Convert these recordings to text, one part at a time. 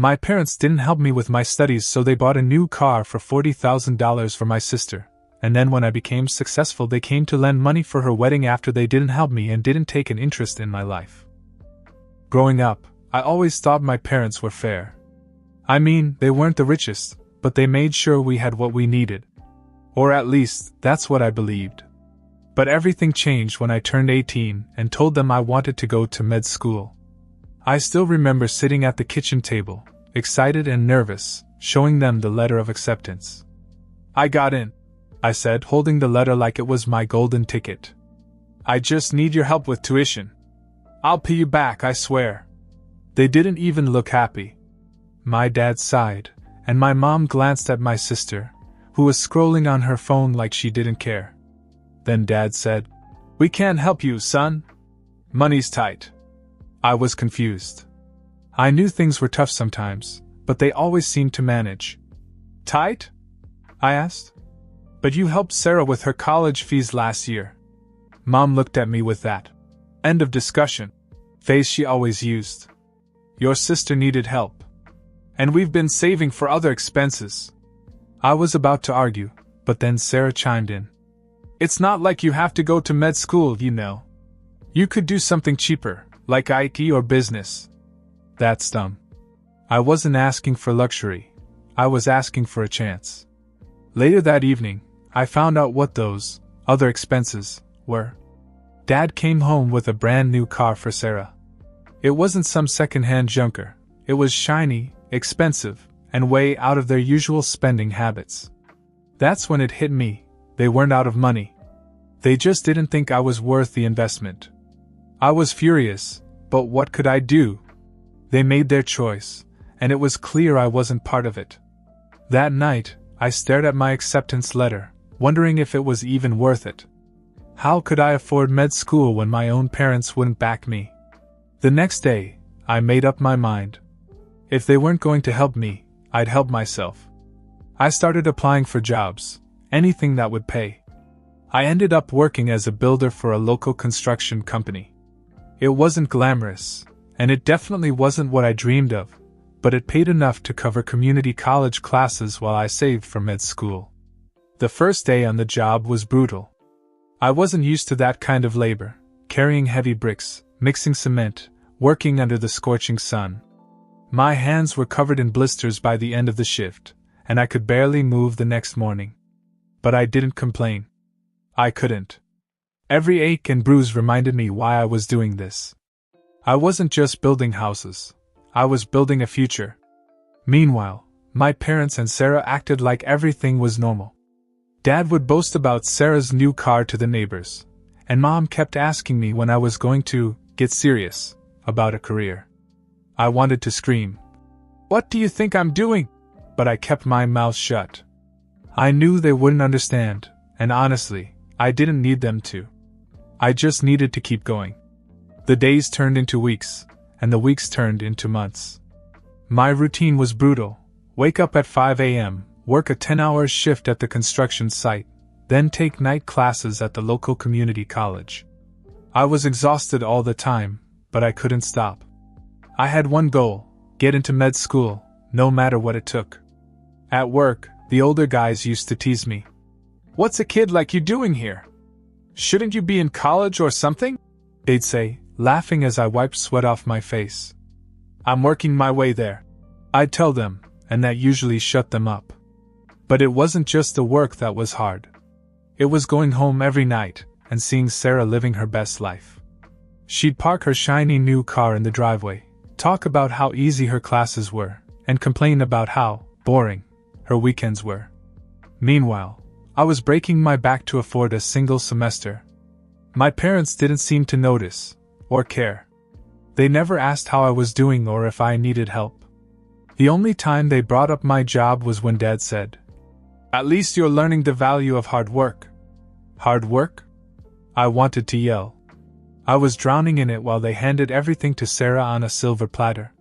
My parents didn't help me with my studies, so they bought a new car for $40,000 for my sister, and then when I became successful they came to lend money for her wedding after they didn't help me and didn't take an interest in my life. Growing up, I always thought my parents were fair. I mean, they weren't the richest, but they made sure we had what we needed. Or at least, that's what I believed. But everything changed when I turned 18 and told them I wanted to go to med school. I still remember sitting at the kitchen table, excited and nervous, showing them the letter of acceptance. "I got in," I said, holding the letter like it was my golden ticket. "I just need your help with tuition. I'll pay you back, I swear." They didn't even look happy. My dad sighed, and my mom glanced at my sister, who was scrolling on her phone like she didn't care. Then Dad said, "We can't help you, son. Money's tight." I was confused. I knew things were tough sometimes, but they always seemed to manage. "Tight?" I asked. "But you helped Sarah with her college fees last year." Mom looked at me with that "end of discussion" face she always used. "Your sister needed help. And we've been saving for other expenses." I was about to argue, but then Sarah chimed in. "It's not like you have to go to med school, you know. You could do something cheaper, like IT or business." That's dumb. I wasn't asking for luxury. I was asking for a chance. Later that evening, I found out what those other expenses were. Dad came home with a brand new car for Sarah. It wasn't some second-hand junker. It was shiny, expensive, and way out of their usual spending habits. That's when it hit me. They weren't out of money. They just didn't think I was worth the investment. I was furious, but what could I do? They made their choice, and it was clear I wasn't part of it. That night, I stared at my acceptance letter, wondering if it was even worth it. How could I afford med school when my own parents wouldn't back me? The next day, I made up my mind. If they weren't going to help me, I'd help myself. I started applying for jobs, anything that would pay. I ended up working as a builder for a local construction company. It wasn't glamorous, and it definitely wasn't what I dreamed of, but it paid enough to cover community college classes while I saved for med school. The first day on the job was brutal. I wasn't used to that kind of labor, carrying heavy bricks, mixing cement, working under the scorching sun. My hands were covered in blisters by the end of the shift, and I could barely move the next morning. But I didn't complain. I couldn't. Every ache and bruise reminded me why I was doing this. I wasn't just building houses. I was building a future. Meanwhile, my parents and Sarah acted like everything was normal. Dad would boast about Sarah's new car to the neighbors, and Mom kept asking me when I was going to get serious about a career. I wanted to scream, "What do you think I'm doing?" But I kept my mouth shut. I knew they wouldn't understand, and honestly, I didn't need them to. I just needed to keep going. The days turned into weeks, and the weeks turned into months. My routine was brutal. Wake up at 5 a.m., work a 10-hour shift at the construction site, then take night classes at the local community college. I was exhausted all the time, but I couldn't stop. I had one goal: get into med school, no matter what it took. At work, the older guys used to tease me. "What's a kid like you doing here? Shouldn't you be in college or something?" they'd say, laughing as I wiped sweat off my face. "I'm working my way there," I'd tell them, and that usually shut them up. But it wasn't just the work that was hard. It was going home every night and seeing Sarah living her best life. She'd park her shiny new car in the driveway, talk about how easy her classes were, and complain about how boring her weekends were. Meanwhile, I was breaking my back to afford a single semester. My parents didn't seem to notice or care. They never asked how I was doing or if I needed help. The only time they brought up my job was when Dad said, "At least you're learning the value of hard work." Hard work? I wanted to yell. I was drowning in it while they handed everything to Sarah on a silver platter.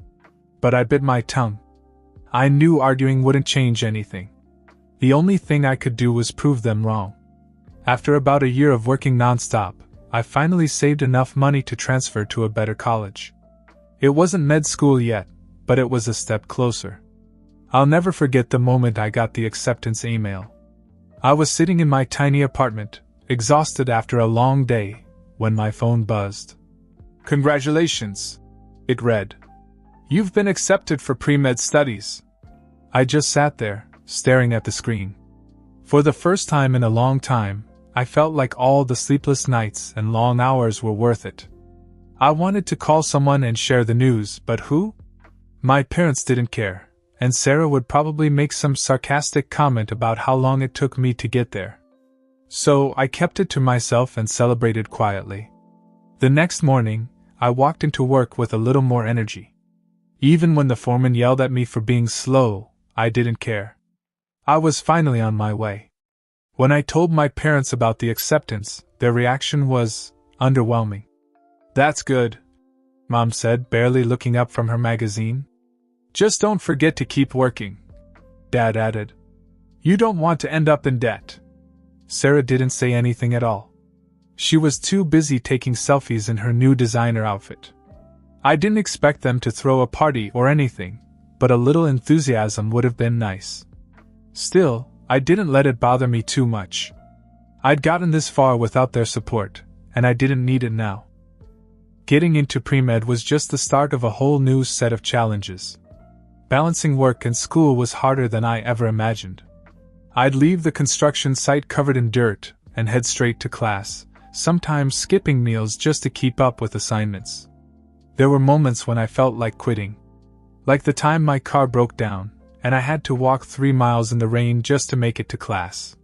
But I bit my tongue. I knew arguing wouldn't change anything. The only thing I could do was prove them wrong. After about a year of working nonstop, I finally saved enough money to transfer to a better college. It wasn't med school yet, but it was a step closer. I'll never forget the moment I got the acceptance email. I was sitting in my tiny apartment, exhausted after a long day, when my phone buzzed. "Congratulations," it read. "You've been accepted for pre-med studies." I just sat there, staring at the screen. For the first time in a long time, I felt like all the sleepless nights and long hours were worth it. I wanted to call someone and share the news, but who? My parents didn't care, and Sarah would probably make some sarcastic comment about how long it took me to get there. So I kept it to myself and celebrated quietly. The next morning, I walked into work with a little more energy. Even when the foreman yelled at me for being slow, I didn't care. I was finally on my way. When I told my parents about the acceptance, their reaction was underwhelming. "That's good," Mom said, barely looking up from her magazine. "Just don't forget to keep working," Dad added. "You don't want to end up in debt." Sarah didn't say anything at all. She was too busy taking selfies in her new designer outfit. I didn't expect them to throw a party or anything, but a little enthusiasm would have been nice. Still, I didn't let it bother me too much. I'd gotten this far without their support, and I didn't need it now. Getting into pre-med was just the start of a whole new set of challenges. Balancing work and school was harder than I ever imagined. I'd leave the construction site covered in dirt and head straight to class, sometimes skipping meals just to keep up with assignments. There were moments when I felt like quitting. Like the time my car broke down, and I had to walk 3 miles in the rain just to make it to class.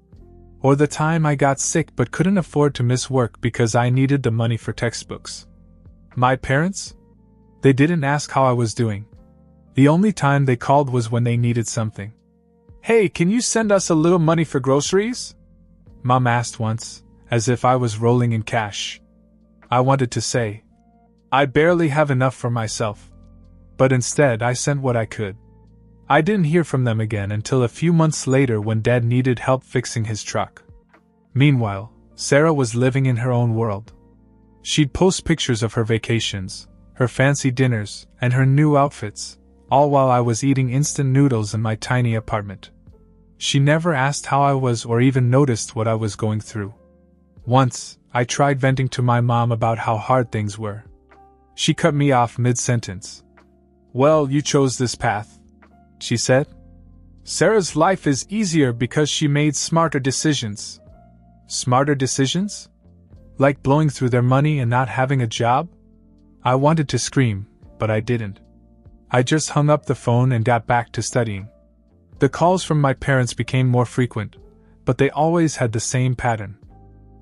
Or the time I got sick but couldn't afford to miss work because I needed the money for textbooks. My parents? They didn't ask how I was doing. The only time they called was when they needed something. "Hey, can you send us a little money for groceries?" Mom asked once, as if I was rolling in cash. I wanted to say, "I barely have enough for myself." But instead I sent what I could. I didn't hear from them again until a few months later when Dad needed help fixing his truck. Meanwhile, Sarah was living in her own world. She'd post pictures of her vacations, her fancy dinners, and her new outfits, all while I was eating instant noodles in my tiny apartment. She never asked how I was or even noticed what I was going through. Once, I tried venting to my mom about how hard things were. She cut me off mid-sentence. "Well, you chose this path," she said. "Sarah's life is easier because she made smarter decisions." Smarter decisions? Like blowing through their money and not having a job? I wanted to scream, but I didn't. I just hung up the phone and got back to studying. The calls from my parents became more frequent, but they always had the same pattern.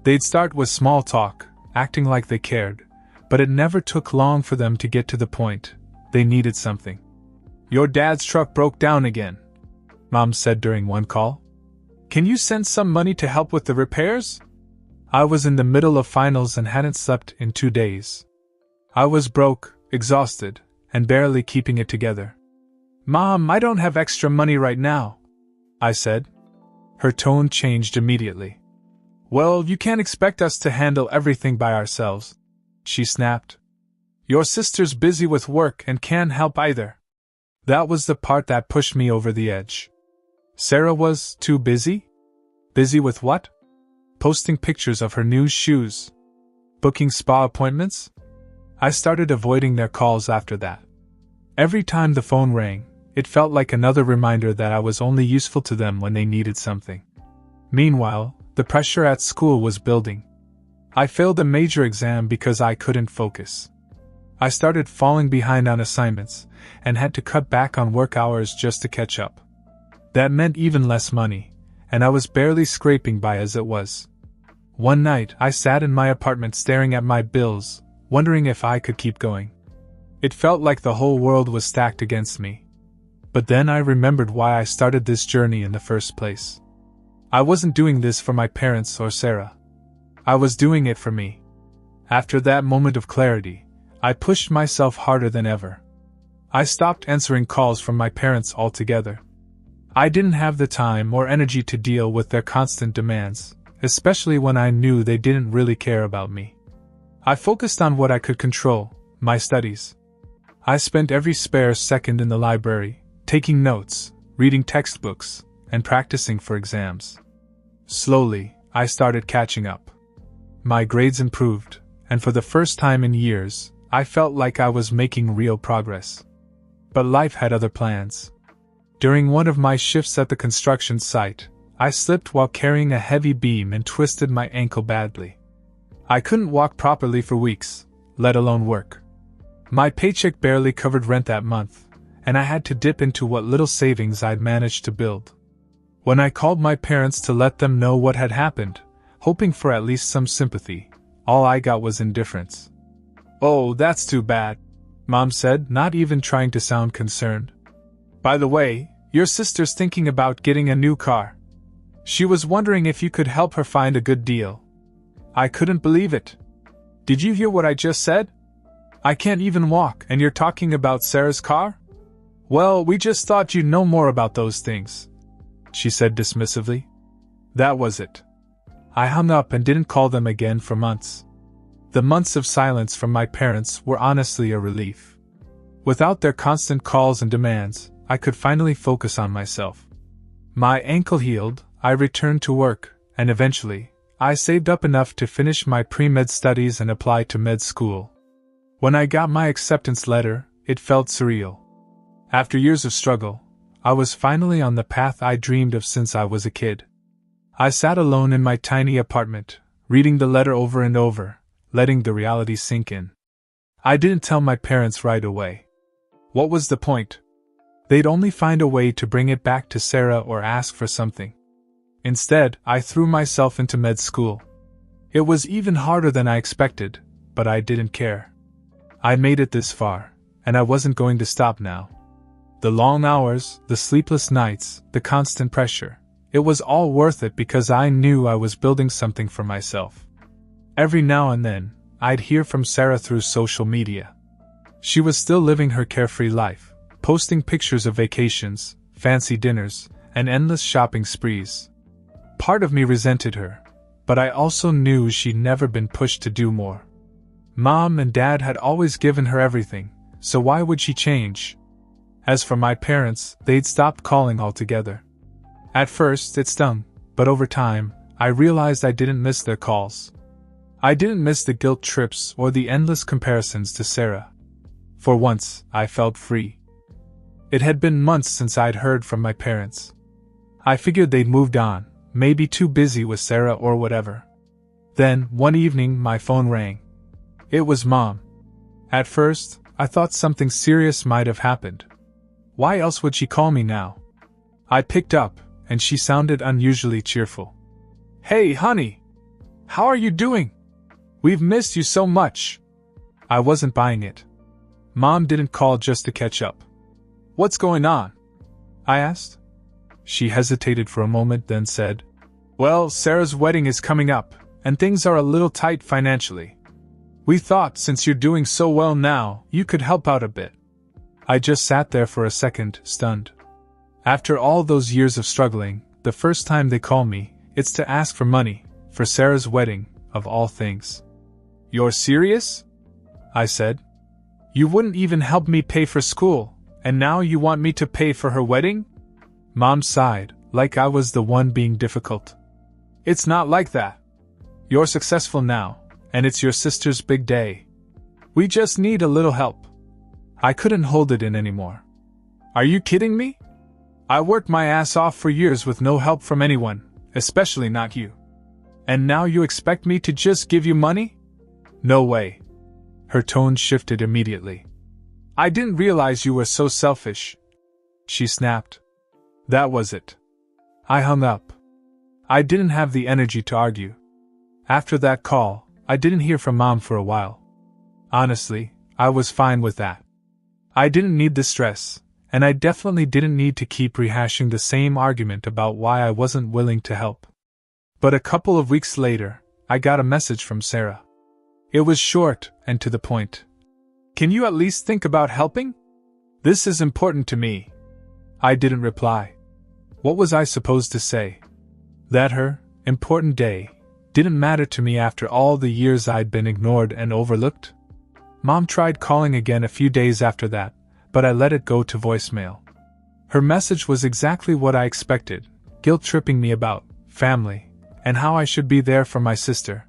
They'd start with small talk, acting like they cared, but it never took long for them to get to the point. They needed something. "Your dad's truck broke down again," Mom said during one call. "Can you send some money to help with the repairs?" I was in the middle of finals and hadn't slept in 2 days. I was broke, exhausted, and barely keeping it together. "Mom, I don't have extra money right now," I said. Her tone changed immediately. "Well, you can't expect us to handle everything by ourselves," she snapped. "Your sister's busy with work and can't help either." That was the part that pushed me over the edge. Sarah was too busy? Busy with what? Posting pictures of her new shoes. Booking spa appointments? I started avoiding their calls after that. Every time the phone rang, it felt like another reminder that I was only useful to them when they needed something. Meanwhile, the pressure at school was building. I failed a major exam because I couldn't focus. I started falling behind on assignments, and had to cut back on work hours just to catch up. That meant even less money, and I was barely scraping by as it was. One night, I sat in my apartment staring at my bills, wondering if I could keep going. It felt like the whole world was stacked against me. But then I remembered why I started this journey in the first place. I wasn't doing this for my parents or Sarah. I was doing it for me. After that moment of clarity, I pushed myself harder than ever. I stopped answering calls from my parents altogether. I didn't have the time or energy to deal with their constant demands, especially when I knew they didn't really care about me. I focused on what I could control, my studies. I spent every spare second in the library, taking notes, reading textbooks, and practicing for exams. Slowly, I started catching up. My grades improved, and for the first time in years, I felt like I was making real progress. But life had other plans. During one of my shifts at the construction site, I slipped while carrying a heavy beam and twisted my ankle badly. I couldn't walk properly for weeks, let alone work. My paycheck barely covered rent that month, and I had to dip into what little savings I'd managed to build. When I called my parents to let them know what had happened, hoping for at least some sympathy, all I got was indifference. "Oh, that's too bad," Mom said, not even trying to sound concerned. "By the way, your sister's thinking about getting a new car. She was wondering if you could help her find a good deal." I couldn't believe it. "Did you hear what I just said? I can't even walk, and you're talking about Sarah's car? Well, we just thought you'd know more about those things," she said dismissively. That was it. I hung up and didn't call them again for months. The months of silence from my parents were honestly a relief. Without their constant calls and demands, I could finally focus on myself. My ankle healed, I returned to work, and eventually, I saved up enough to finish my pre-med studies and apply to med school. When I got my acceptance letter, it felt surreal. After years of struggle, I was finally on the path I dreamed of since I was a kid. I sat alone in my tiny apartment, reading the letter over and over, letting the reality sink in. I didn't tell my parents right away. What was the point? They'd only find a way to bring it back to Sarah or ask for something. Instead, I threw myself into med school. It was even harder than I expected, but I didn't care. I made it this far, and I wasn't going to stop now. The long hours, the sleepless nights, the constant pressure, it was all worth it because I knew I was building something for myself. Every now and then, I'd hear from Sarah through social media. She was still living her carefree life, posting pictures of vacations, fancy dinners, and endless shopping sprees. Part of me resented her, but I also knew she'd never been pushed to do more. Mom and Dad had always given her everything, so why would she change? As for my parents, they'd stopped calling altogether. At first, it stung, but over time, I realized I didn't miss their calls. I didn't miss the guilt trips or the endless comparisons to Sarah. For once, I felt free. It had been months since I'd heard from my parents. I figured they'd moved on, maybe too busy with Sarah or whatever. Then, one evening, my phone rang. It was Mom. At first, I thought something serious might have happened. Why else would she call me now? I picked up, and she sounded unusually cheerful. "Hey, honey! How are you doing? We've missed you so much." I wasn't buying it. Mom didn't call just to catch up. "What's going on?" I asked. She hesitated for a moment, then said, "Well, Sarah's wedding is coming up, and things are a little tight financially. We thought since you're doing so well now, you could help out a bit." I just sat there for a second, stunned. After all those years of struggling, the first time they call me, it's to ask for money, for Sarah's wedding, of all things. "You're serious?" I said. "You wouldn't even help me pay for school, and now you want me to pay for her wedding?" Mom sighed, like I was the one being difficult. "It's not like that. You're successful now, and it's your sister's big day. We just need a little help." I couldn't hold it in anymore. "Are you kidding me? I worked my ass off for years with no help from anyone, especially not you. And now you expect me to just give you money? No way." Her tone shifted immediately. "I didn't realize you were so selfish," she snapped. That was it. I hung up. I didn't have the energy to argue. After that call, I didn't hear from Mom for a while. Honestly, I was fine with that. I didn't need the stress, and I definitely didn't need to keep rehashing the same argument about why I wasn't willing to help. But a couple of weeks later, I got a message from Sarah. It was short and to the point. "Can you at least think about helping? This is important to me." I didn't reply. What was I supposed to say? That her important day didn't matter to me after all the years I'd been ignored and overlooked? Mom tried calling again a few days after that, but I let it go to voicemail. Her message was exactly what I expected, guilt-tripping me about family, and how I should be there for my sister.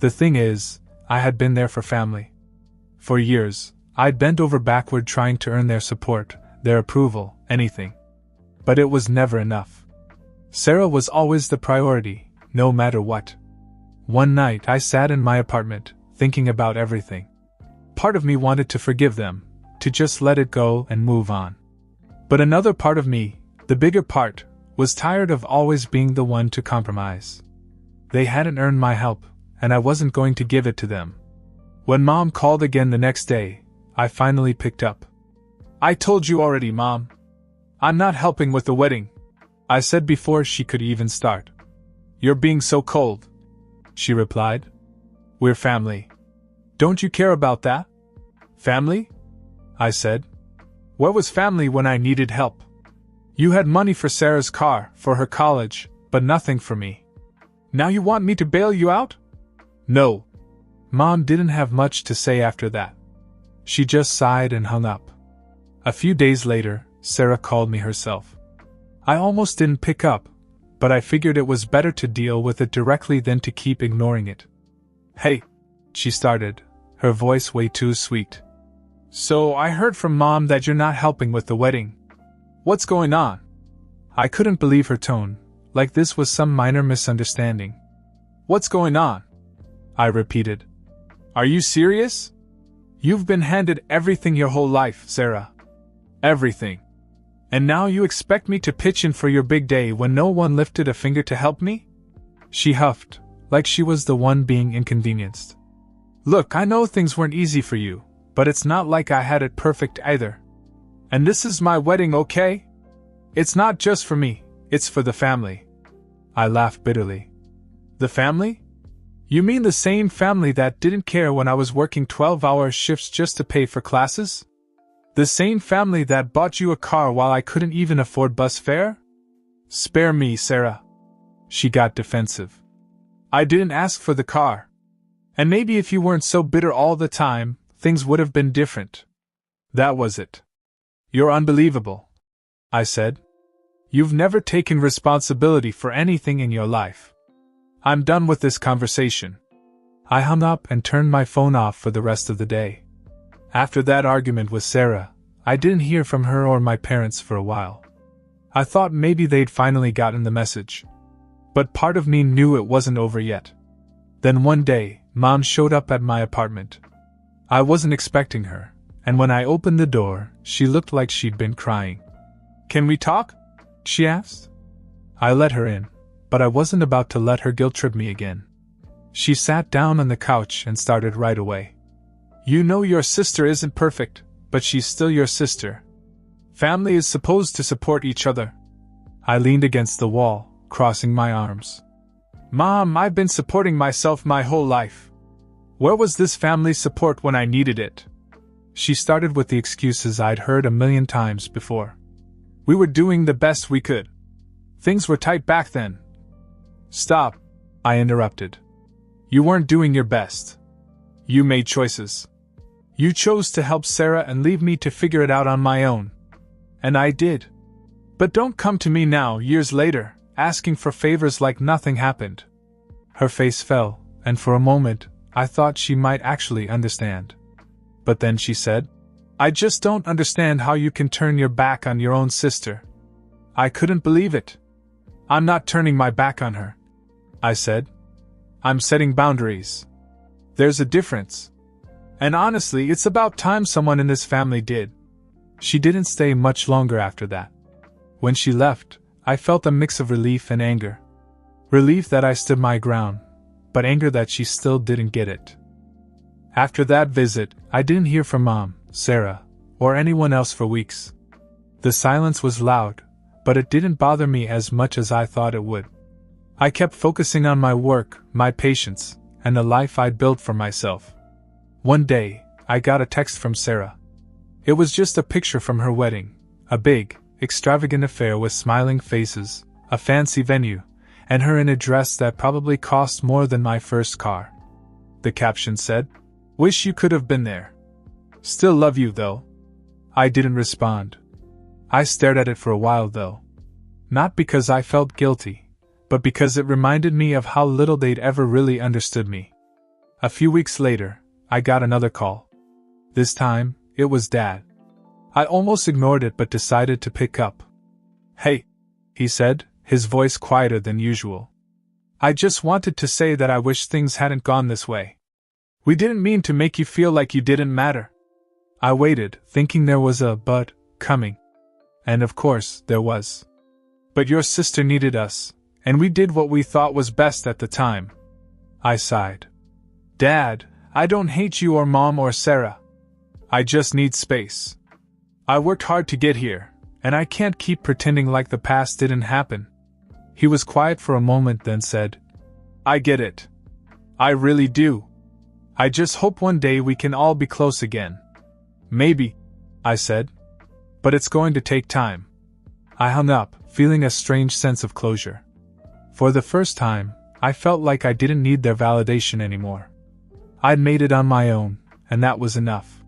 The thing is, I had been there for family. For years, I'd bent over backward trying to earn their support, their approval, anything. But it was never enough. Sarah was always the priority, no matter what. One night I sat in my apartment, thinking about everything. Part of me wanted to forgive them, to just let it go and move on. But another part of me, the bigger part, was tired of always being the one to compromise. They hadn't earned my help, and I wasn't going to give it to them. When Mom called again the next day, I finally picked up. "I told you already, Mom. I'm not helping with the wedding," I said before she could even start. "You're being so cold," she replied. "We're family. Don't you care about that?" "Family?" I said. "Where was family when I needed help? You had money for Sarah's car, for her college, but nothing for me. Now you want me to bail you out?" "No." Mom didn't have much to say after that. She just sighed and hung up. A few days later, Sarah called me herself. I almost didn't pick up, but I figured it was better to deal with it directly than to keep ignoring it. "Hey," she started, her voice way too sweet. "So I heard from Mom that you're not helping with the wedding. What's going on?" I couldn't believe her tone, like this was some minor misunderstanding. "What's going on?" I repeated. "Are you serious? You've been handed everything your whole life, Sarah. Everything. And now you expect me to pitch in for your big day when no one lifted a finger to help me?" She huffed, like she was the one being inconvenienced. "Look, I know things weren't easy for you, but it's not like I had it perfect either. And this is my wedding, okay? It's not just for me, it's for the family." I laughed bitterly. "The family? You mean the same family that didn't care when I was working 12-hour shifts just to pay for classes? The same family that bought you a car while I couldn't even afford bus fare? Spare me, Sarah." She got defensive. "I didn't ask for the car. And maybe if you weren't so bitter all the time, things would have been different. That was it." "You're unbelievable," I said. "You've never taken responsibility for anything in your life. I'm done with this conversation." I hung up and turned my phone off for the rest of the day. After that argument with Sarah, I didn't hear from her or my parents for a while. I thought maybe they'd finally gotten the message. But part of me knew it wasn't over yet. Then one day, Mom showed up at my apartment. I wasn't expecting her, and when I opened the door, she looked like she'd been crying. "Can we talk?" she asked. I let her in, but I wasn't about to let her guilt-trip me again. She sat down on the couch and started right away. "You know your sister isn't perfect, but she's still your sister. Family is supposed to support each other." I leaned against the wall, crossing my arms. "Mom, I've been supporting myself my whole life. Where was this family support when I needed it?" She started with the excuses I'd heard a million times before. "We were doing the best we could. Things were tight back then." "Stop," I interrupted. "You weren't doing your best. You made choices. You chose to help Sarah and leave me to figure it out on my own. And I did. But don't come to me now, years later, asking for favors like nothing happened." Her face fell, and for a moment, I thought she might actually understand. But then she said, "I just don't understand how you can turn your back on your own sister." I couldn't believe it. "I'm not turning my back on her," I said. "I'm setting boundaries. There's a difference. And honestly, it's about time someone in this family did." She didn't stay much longer after that. When she left, I felt a mix of relief and anger. Relief that I stood my ground, but anger that she still didn't get it. After that visit, I didn't hear from Mom, Sarah, or anyone else for weeks. The silence was loud, but it didn't bother me as much as I thought it would. I kept focusing on my work, my patience, and the life I'd built for myself. One day, I got a text from Sarah. It was just a picture from her wedding, a big, extravagant affair with smiling faces, a fancy venue, and her in a dress that probably cost more than my first car. The caption said, "Wish you could have been there. Still love you, though. I didn't respond. I stared at it for a while, though. Not because I felt guilty, but because it reminded me of how little they'd ever really understood me. A few weeks later, I got another call. This time, it was Dad. I almost ignored it but decided to pick up. "Hey," he said, his voice quieter than usual. "I just wanted to say that I wish things hadn't gone this way. We didn't mean to make you feel like you didn't matter." I waited, thinking there was a but coming. And of course, there was. "But your sister needed us, and we did what we thought was best at the time." I sighed. "Dad, I don't hate you or Mom or Sarah. I just need space. I worked hard to get here, and I can't keep pretending like the past didn't happen." He was quiet for a moment, then said, "I get it. I really do. I just hope one day we can all be close again." "Maybe," I said. "But it's going to take time." I hung up, feeling a strange sense of closure. For the first time, I felt like I didn't need their validation anymore. I'd made it on my own, and that was enough.